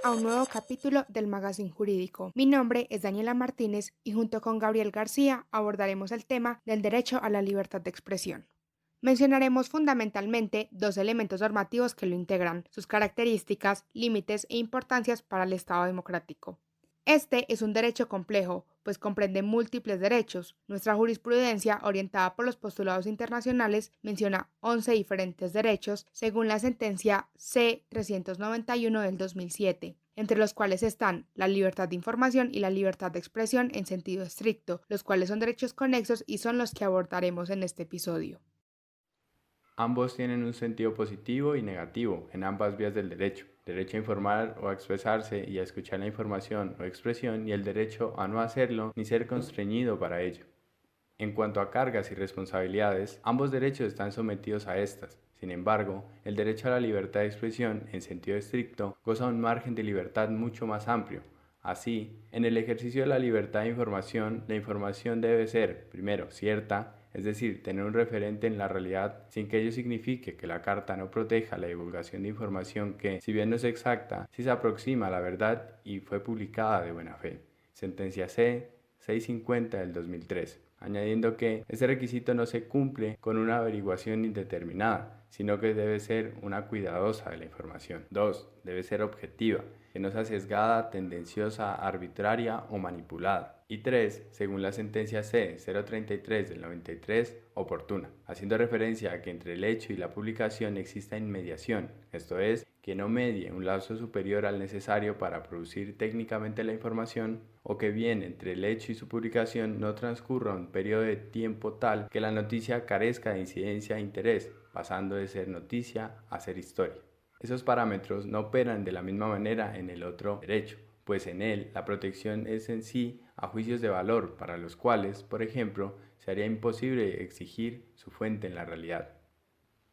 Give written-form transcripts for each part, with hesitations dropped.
a un nuevo capítulo del Magazine Jurídico. Mi nombre es Daniela Martínez y junto con Gabriel García abordaremos el tema del derecho a la libertad de expresión. Mencionaremos fundamentalmente dos elementos normativos que lo integran, sus características, límites e importancias para el Estado democrático. Este es un derecho complejo, pues comprende múltiples derechos. Nuestra jurisprudencia, orientada por los postulados internacionales, menciona 11 diferentes derechos, según la sentencia C-391 del 2007, entre los cuales están la libertad de información y la libertad de expresión en sentido estricto, los cuales son derechos conexos y son los que abordaremos en este episodio. Ambos tienen un sentido positivo y negativo en ambas vías del derecho. Derecho a informar o a expresarse y a escuchar la información o expresión y el derecho a no hacerlo ni ser constreñido para ello. En cuanto a cargas y responsabilidades, ambos derechos están sometidos a estas. Sin embargo, el derecho a la libertad de expresión, en sentido estricto, goza un margen de libertad mucho más amplio. Así, en el ejercicio de la libertad de información, la información debe ser, primero, cierta, es decir, tener un referente en la realidad sin que ello signifique que la Carta no proteja la divulgación de información que, si bien no es exacta, sí se aproxima a la verdad y fue publicada de buena fe. Sentencia C 650 del 2003, añadiendo que este requisito no se cumple con una averiguación indeterminada, sino que debe ser una cuidadosa de la información. 2. Debe ser objetiva, que no sea sesgada, tendenciosa, arbitraria o manipulada. Y 3. Según la sentencia C 033 del 93, oportuna, haciendo referencia a que entre el hecho y la publicación exista inmediación, esto es, que no medie un lapso superior al necesario para producir técnicamente la información, o que bien entre el hecho y su publicación no transcurra un periodo de tiempo tal que la noticia carezca de incidencia e interés, pasando de ser noticia a ser historia. Esos parámetros no operan de la misma manera en el otro derecho, pues en él la protección es en sí a juicios de valor para los cuales, por ejemplo, se haría imposible exigir su fuente en la realidad.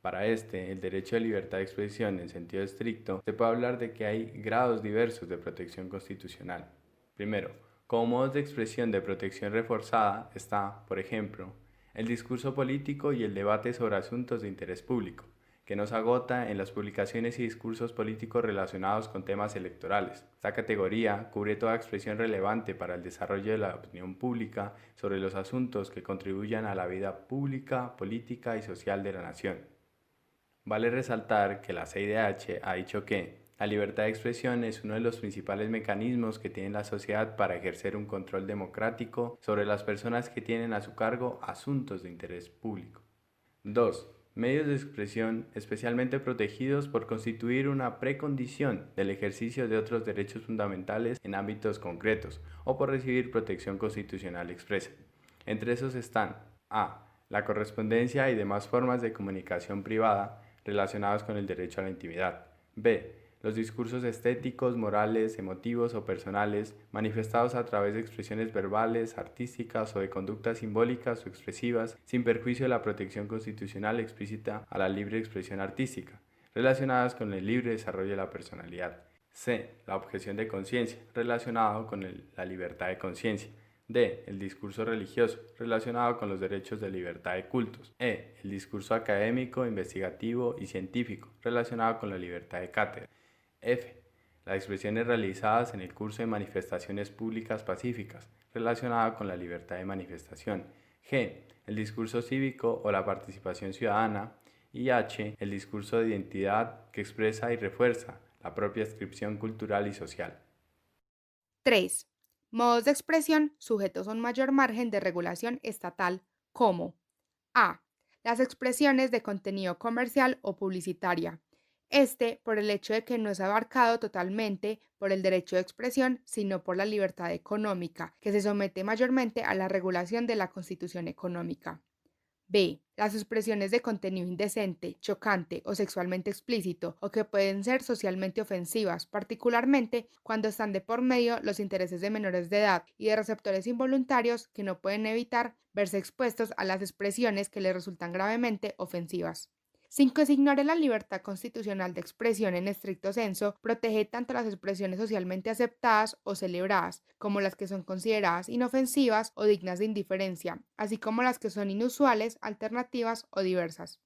Para este, el derecho de libertad de expresión en sentido estricto, se puede hablar de que hay grados diversos de protección constitucional. Primero, como modos de expresión de protección reforzada está, por ejemplo, el discurso político y el debate sobre asuntos de interés público, que no se agota en las publicaciones y discursos políticos relacionados con temas electorales. Esta categoría cubre toda expresión relevante para el desarrollo de la opinión pública sobre los asuntos que contribuyan a la vida pública, política y social de la nación. Vale resaltar que la CIDH ha dicho que la libertad de expresión es uno de los principales mecanismos que tiene la sociedad para ejercer un control democrático sobre las personas que tienen a su cargo asuntos de interés público. 2. Medios de expresión especialmente protegidos por constituir una precondición del ejercicio de otros derechos fundamentales en ámbitos concretos o por recibir protección constitucional expresa. Entre esos están a. La correspondencia y demás formas de comunicación privada relacionados con el derecho a la intimidad. B. Los discursos estéticos, morales, emotivos o personales manifestados a través de expresiones verbales, artísticas o de conductas simbólicas o expresivas sin perjuicio de la protección constitucional explícita a la libre expresión artística, relacionadas con el libre desarrollo de la personalidad. C. La objeción de conciencia, relacionado con la libertad de conciencia. D. El discurso religioso, relacionado con los derechos de libertad de cultos. E. El discurso académico, investigativo y científico, relacionado con la libertad de cátedra. F. Las expresiones realizadas en el curso de manifestaciones públicas pacíficas, relacionada con la libertad de manifestación. G. El discurso cívico o la participación ciudadana. Y H. El discurso de identidad que expresa y refuerza la propia inscripción cultural y social. 3. Modos de expresión sujetos a un mayor margen de regulación estatal, como a. Las expresiones de contenido comercial o publicitaria. Este, por el hecho de que no es abarcado totalmente por el derecho de expresión, sino por la libertad económica, que se somete mayormente a la regulación de la Constitución económica. B. Las expresiones de contenido indecente, chocante o sexualmente explícito o que pueden ser socialmente ofensivas, particularmente cuando están de por medio los intereses de menores de edad y de receptores involuntarios que no pueden evitar verse expuestos a las expresiones que les resultan gravemente ofensivas. Sin que se ignore la libertad constitucional de expresión en estricto senso, protege tanto las expresiones socialmente aceptadas o celebradas, como las que son consideradas inofensivas o dignas de indiferencia, así como las que son inusuales, alternativas o diversas.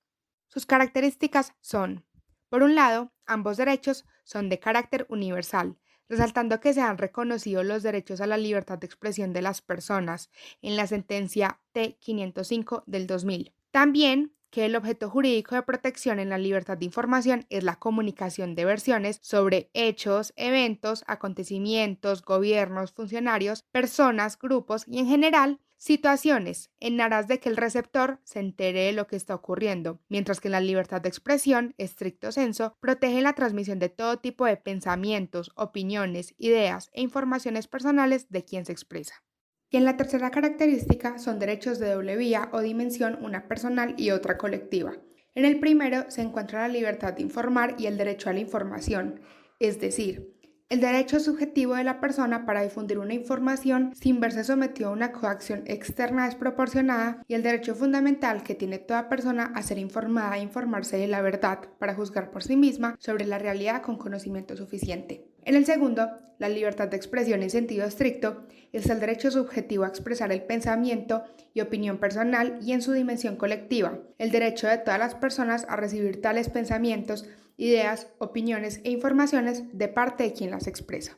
Sus características son, por un lado, ambos derechos son de carácter universal, resaltando que se han reconocido los derechos a la libertad de expresión de las personas en la sentencia T-505 del 2000. También que el objeto jurídico de protección en la libertad de información es la comunicación de versiones sobre hechos, eventos, acontecimientos, gobiernos, funcionarios, personas, grupos y en general situaciones en aras de que el receptor se entere de lo que está ocurriendo, mientras que la libertad de expresión, estricto sensu, protege la transmisión de todo tipo de pensamientos, opiniones, ideas e informaciones personales de quien se expresa. Y en la tercera característica son derechos de doble vía o dimensión, una personal y otra colectiva. En el primero se encuentra la libertad de informar y el derecho a la información, es decir, el derecho subjetivo de la persona para difundir una información sin verse sometido a una coacción externa desproporcionada y el derecho fundamental que tiene toda persona a ser informada e informarse de la verdad para juzgar por sí misma sobre la realidad con conocimiento suficiente. En el segundo, la libertad de expresión en sentido estricto es el derecho subjetivo a expresar el pensamiento y opinión personal y en su dimensión colectiva, el derecho de todas las personas a recibir tales pensamientos, ideas, opiniones e informaciones de parte de quien las expresa.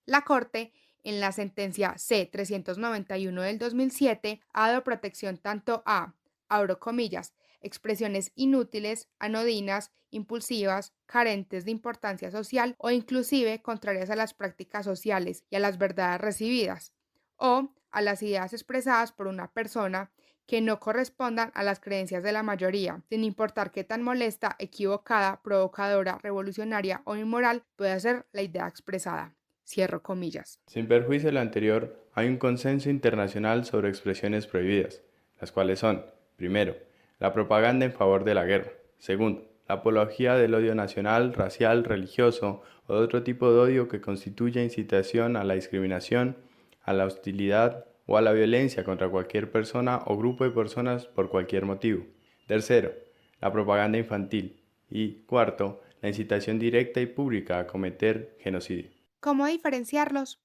La Corte, en la sentencia C-391 del 2007, ha dado protección tanto a, abro comillas, expresiones inútiles, anodinas, impulsivas, carentes de importancia social o inclusive contrarias a las prácticas sociales y a las verdades recibidas, o a las ideas expresadas por una persona que no correspondan a las creencias de la mayoría, sin importar qué tan molesta, equivocada, provocadora, revolucionaria o inmoral pueda ser la idea expresada. Cierro comillas. Sin perjuicio de lo anterior, hay un consenso internacional sobre expresiones prohibidas, las cuales son, primero, la propaganda en favor de la guerra; segundo, la apología del odio nacional, racial, religioso o de otro tipo de odio que constituya incitación a la discriminación, a la hostilidad o a la violencia contra cualquier persona o grupo de personas por cualquier motivo; tercero, la propaganda infantil; y cuarto, la incitación directa y pública a cometer genocidio. ¿Cómo diferenciarlos?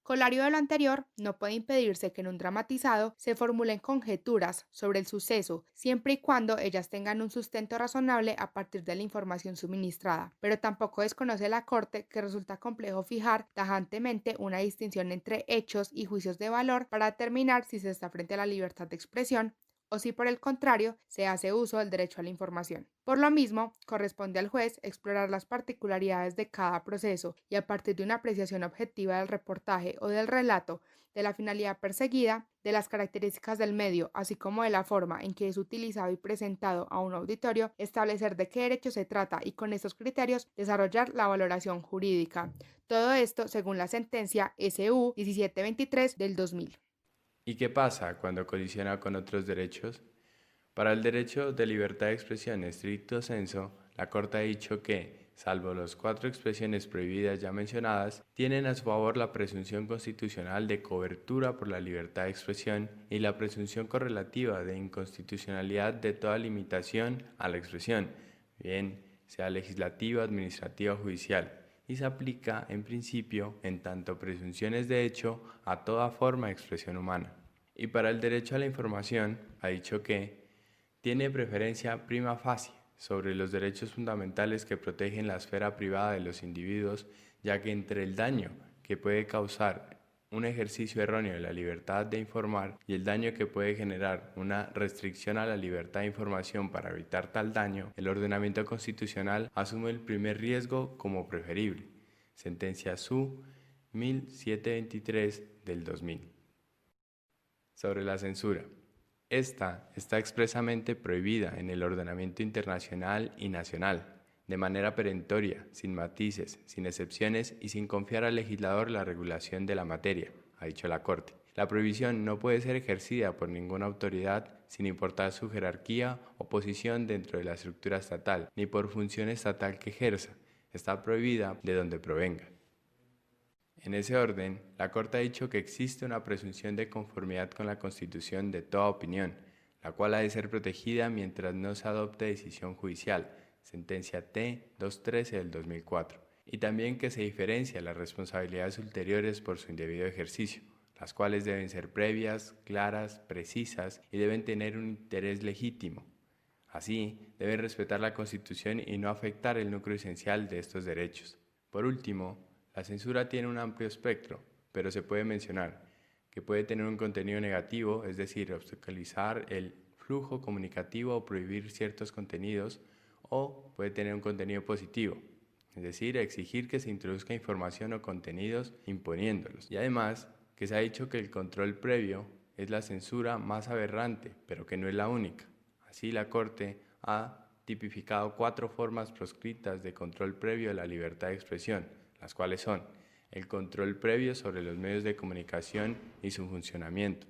Colario de lo anterior, no puede impedirse que en un dramatizado se formulen conjeturas sobre el suceso, siempre y cuando ellas tengan un sustento razonable a partir de la información suministrada, pero tampoco desconoce la Corte que resulta complejo fijar tajantemente una distinción entre hechos y juicios de valor para determinar si se está frente a la libertad de expresión o si por el contrario se hace uso del derecho a la información. Por lo mismo, corresponde al juez explorar las particularidades de cada proceso y a partir de una apreciación objetiva del reportaje o del relato, de la finalidad perseguida, de las características del medio, así como de la forma en que es utilizado y presentado a un auditorio, establecer de qué derecho se trata y con estos criterios desarrollar la valoración jurídica. Todo esto según la sentencia SU 1723 del 2000. ¿Y qué pasa cuando colisiona con otros derechos? Para el derecho de libertad de expresión estricto sensu, la Corte ha dicho que, salvo las cuatro expresiones prohibidas ya mencionadas, tienen a su favor la presunción constitucional de cobertura por la libertad de expresión y la presunción correlativa de inconstitucionalidad de toda limitación a la expresión, bien sea legislativa, administrativa o judicial, y se aplica en principio en tanto presunciones de hecho a toda forma de expresión humana. Y para el derecho a la información ha dicho que tiene preferencia prima facie sobre los derechos fundamentales que protegen la esfera privada de los individuos, ya que entre el daño que puede causar un ejercicio erróneo de la libertad de informar y el daño que puede generar una restricción a la libertad de información para evitar tal daño, el ordenamiento constitucional asume el primer riesgo como preferible. Sentencia SU 1723 del 2000. Sobre la censura. Esta está expresamente prohibida en el ordenamiento internacional y nacional, de manera perentoria, sin matices, sin excepciones y sin confiar al legislador la regulación de la materia, ha dicho la Corte. La prohibición no puede ser ejercida por ninguna autoridad sin importar su jerarquía o posición dentro de la estructura estatal, ni por función estatal que ejerza. Está prohibida de donde provenga. En ese orden, la Corte ha dicho que existe una presunción de conformidad con la Constitución de toda opinión, la cual ha de ser protegida mientras no se adopte decisión judicial, sentencia T-213 del 2004, y también que se diferencia las responsabilidades ulteriores por su indebido ejercicio, las cuales deben ser previas, claras, precisas y deben tener un interés legítimo. Así, deben respetar la Constitución y no afectar el núcleo esencial de estos derechos. Por último, La censura tiene un amplio espectro, pero se puede mencionar que puede tener un contenido negativo, es decir, obstaculizar el flujo comunicativo o prohibir ciertos contenidos, o puede tener un contenido positivo, es decir, exigir que se introduzca información o contenidos imponiéndolos. Y además, que se ha dicho que el control previo es la censura más aberrante, pero que no es la única. Así, la Corte ha tipificado 4 formas proscritas de control previo de la libertad de expresión, las cuales son el control previo sobre los medios de comunicación y su funcionamiento,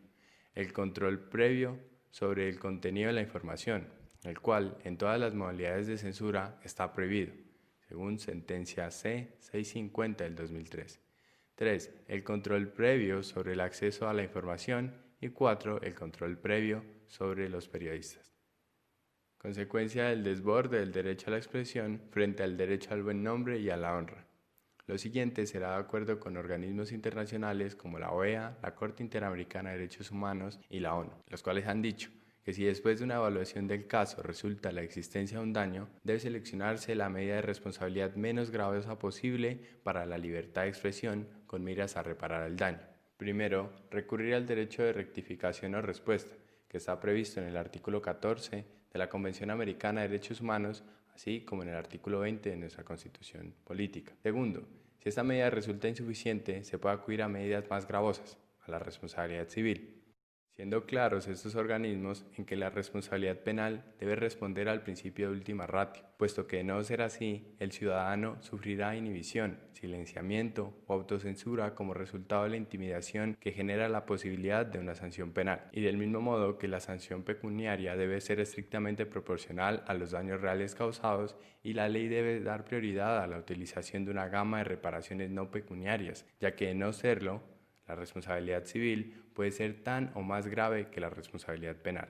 el control previo sobre el contenido de la información, el cual en todas las modalidades de censura está prohibido, según sentencia C-650 del 2003. 3. El control previo sobre el acceso a la información y 4. El control previo sobre los periodistas. Consecuencia del desborde del derecho a la expresión frente al derecho al buen nombre y a la honra. Lo siguiente será de acuerdo con organismos internacionales como la OEA, la Corte Interamericana de Derechos Humanos y la ONU, los cuales han dicho que si después de una evaluación del caso resulta la existencia de un daño, debe seleccionarse la medida de responsabilidad menos gravosa posible para la libertad de expresión con miras a reparar el daño. Primero, recurrir al derecho de rectificación o respuesta, que está previsto en el artículo 14 de la Convención Americana de Derechos Humanos, así como en el artículo 20 de nuestra Constitución Política. Segundo, si esta medida resulta insuficiente, se puede acudir a medidas más gravosas, a la responsabilidad civil, siendo claros estos organismos en que la responsabilidad penal debe responder al principio de última ratio, puesto que de no ser así, el ciudadano sufrirá inhibición, silenciamiento o autocensura como resultado de la intimidación que genera la posibilidad de una sanción penal, y del mismo modo que la sanción pecuniaria debe ser estrictamente proporcional a los daños reales causados y la ley debe dar prioridad a la utilización de una gama de reparaciones no pecuniarias, ya que de no serlo, la responsabilidad civil puede ser tan o más grave que la responsabilidad penal.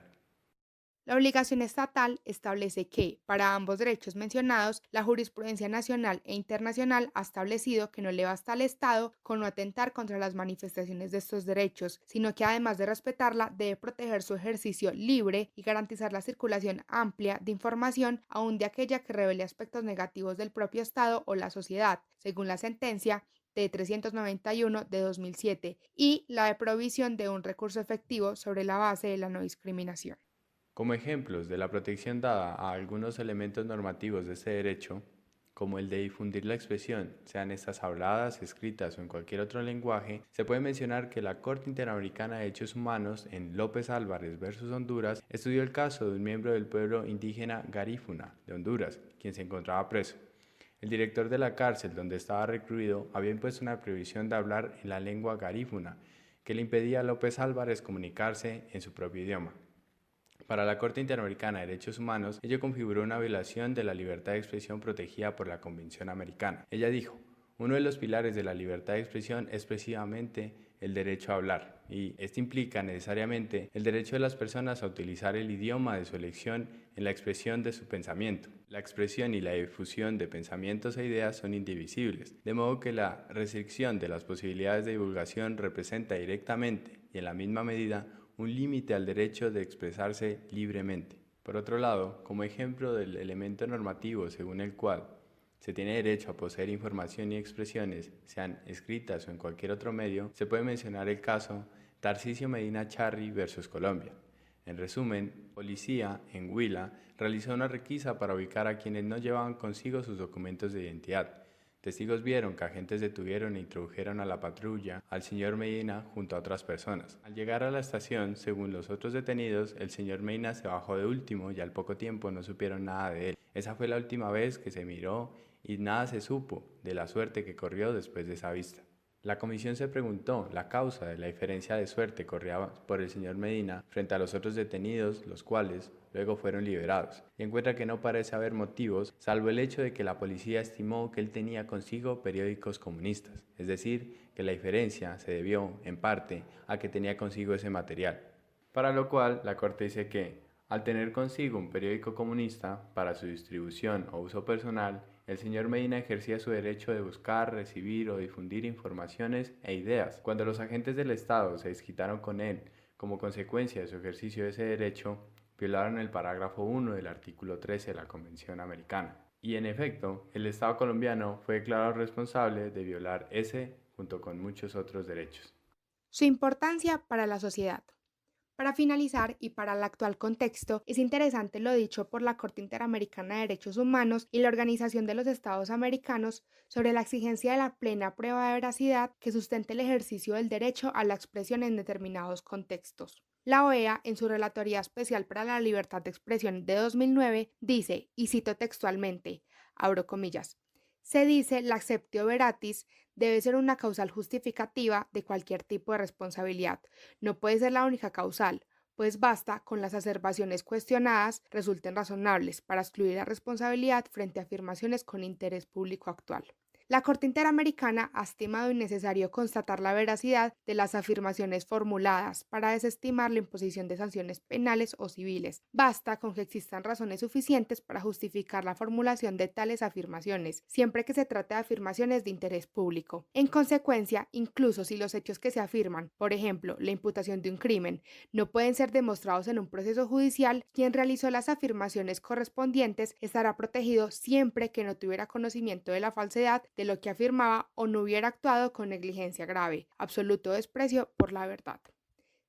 La obligación estatal establece que, para ambos derechos mencionados, la jurisprudencia nacional e internacional ha establecido que no le basta al Estado con no atentar contra las manifestaciones de estos derechos, sino que además de respetarla, debe proteger su ejercicio libre y garantizar la circulación amplia de información, aun de aquella que revele aspectos negativos del propio Estado o la sociedad, según la sentencia T-391 de 2007, y la de provisión de un recurso efectivo sobre la base de la no discriminación. Como ejemplos de la protección dada a algunos elementos normativos de este derecho, como el de difundir la expresión, sean estas habladas, escritas o en cualquier otro lenguaje, se puede mencionar que la Corte Interamericana de Derechos Humanos en López Álvarez versus Honduras estudió el caso de un miembro del pueblo indígena Garífuna de Honduras, quien se encontraba preso. El director de la cárcel donde estaba recluido había impuesto una prohibición de hablar en la lengua garífuna, que le impedía a López Álvarez comunicarse en su propio idioma. Para la Corte Interamericana de Derechos Humanos, ello configuró una violación de la libertad de expresión protegida por la Convención Americana. Ella dijo, uno de los pilares de la libertad de expresión es precisamente el derecho a hablar, y este implica necesariamente el derecho de las personas a utilizar el idioma de su elección en la expresión de su pensamiento. La expresión y la difusión de pensamientos e ideas son indivisibles, de modo que la restricción de las posibilidades de divulgación representa directamente y en la misma medida un límite al derecho de expresarse libremente. Por otro lado, como ejemplo del elemento normativo según el cual se tiene derecho a poseer información y expresiones, sean escritas o en cualquier otro medio, se puede mencionar el caso Tarcisio Medina Charri versus Colombia. En resumen, policía en Huila realizó una requisa para ubicar a quienes no llevaban consigo sus documentos de identidad. Testigos vieron que agentes detuvieron e introdujeron a la patrulla al señor Medina junto a otras personas. Al llegar a la estación, según los otros detenidos, el señor Medina se bajó de último y al poco tiempo no supieron nada de él. Esa fue la última vez que se miró y nada se supo de la suerte que corrió después de esa vista. La comisión se preguntó la causa de la diferencia de suerte corrida por el señor Medina frente a los otros detenidos, los cuales luego fueron liberados, y encuentra que no parece haber motivos, salvo el hecho de que la policía estimó que él tenía consigo periódicos comunistas, es decir, que la diferencia se debió, en parte, a que tenía consigo ese material. Para lo cual, la Corte dice que, al tener consigo un periódico comunista para su distribución o uso personal, el señor Medina ejercía su derecho de buscar, recibir o difundir informaciones e ideas. Cuando los agentes del Estado se desquitaron con él como consecuencia de su ejercicio de ese derecho, violaron el parágrafo 1 del artículo 13 de la Convención Americana. Y en efecto, el Estado colombiano fue declarado responsable de violar ese junto con muchos otros derechos. Su importancia para la sociedad. Para finalizar, y para el actual contexto, es interesante lo dicho por la Corte Interamericana de Derechos Humanos y la Organización de los Estados Americanos sobre la exigencia de la plena prueba de veracidad que sustente el ejercicio del derecho a la expresión en determinados contextos. La OEA, en su Relatoría Especial para la Libertad de Expresión de 2009, dice, y cito textualmente, abro comillas, se dice la acceptio veratis debe ser una causal justificativa de cualquier tipo de responsabilidad. No puede ser la única causal, pues basta con las aservaciones cuestionadas resulten razonables para excluir la responsabilidad frente a afirmaciones con interés público actual. La Corte Interamericana ha estimado innecesario constatar la veracidad de las afirmaciones formuladas para desestimar la imposición de sanciones penales o civiles. Basta con que existan razones suficientes para justificar la formulación de tales afirmaciones, siempre que se trate de afirmaciones de interés público. En consecuencia, incluso si los hechos que se afirman, por ejemplo, la imputación de un crimen, no pueden ser demostrados en un proceso judicial, quien realizó las afirmaciones correspondientes estará protegido siempre que no tuviera conocimiento de la falsedad de lo que afirmaba o no hubiera actuado con negligencia grave, absoluto desprecio por la verdad.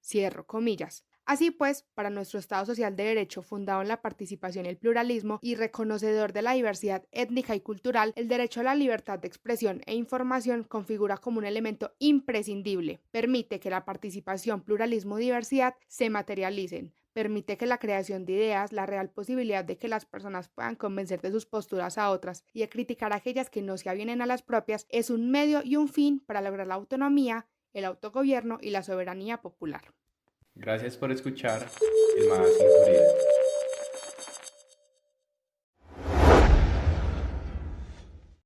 Cierro comillas. Así pues, para nuestro Estado social de derecho fundado en la participación y el pluralismo y reconocedor de la diversidad étnica y cultural, el derecho a la libertad de expresión e información configura como un elemento imprescindible. Permite que la participación, pluralismo y diversidad se materialicen. Permite que la creación de ideas, la real posibilidad de que las personas puedan convencer de sus posturas a otras y de criticar aquellas que no se avienen a las propias, es un medio y un fin para lograr la autonomía, el autogobierno y la soberanía popular. Gracias por escuchar el Magazine Jurídico.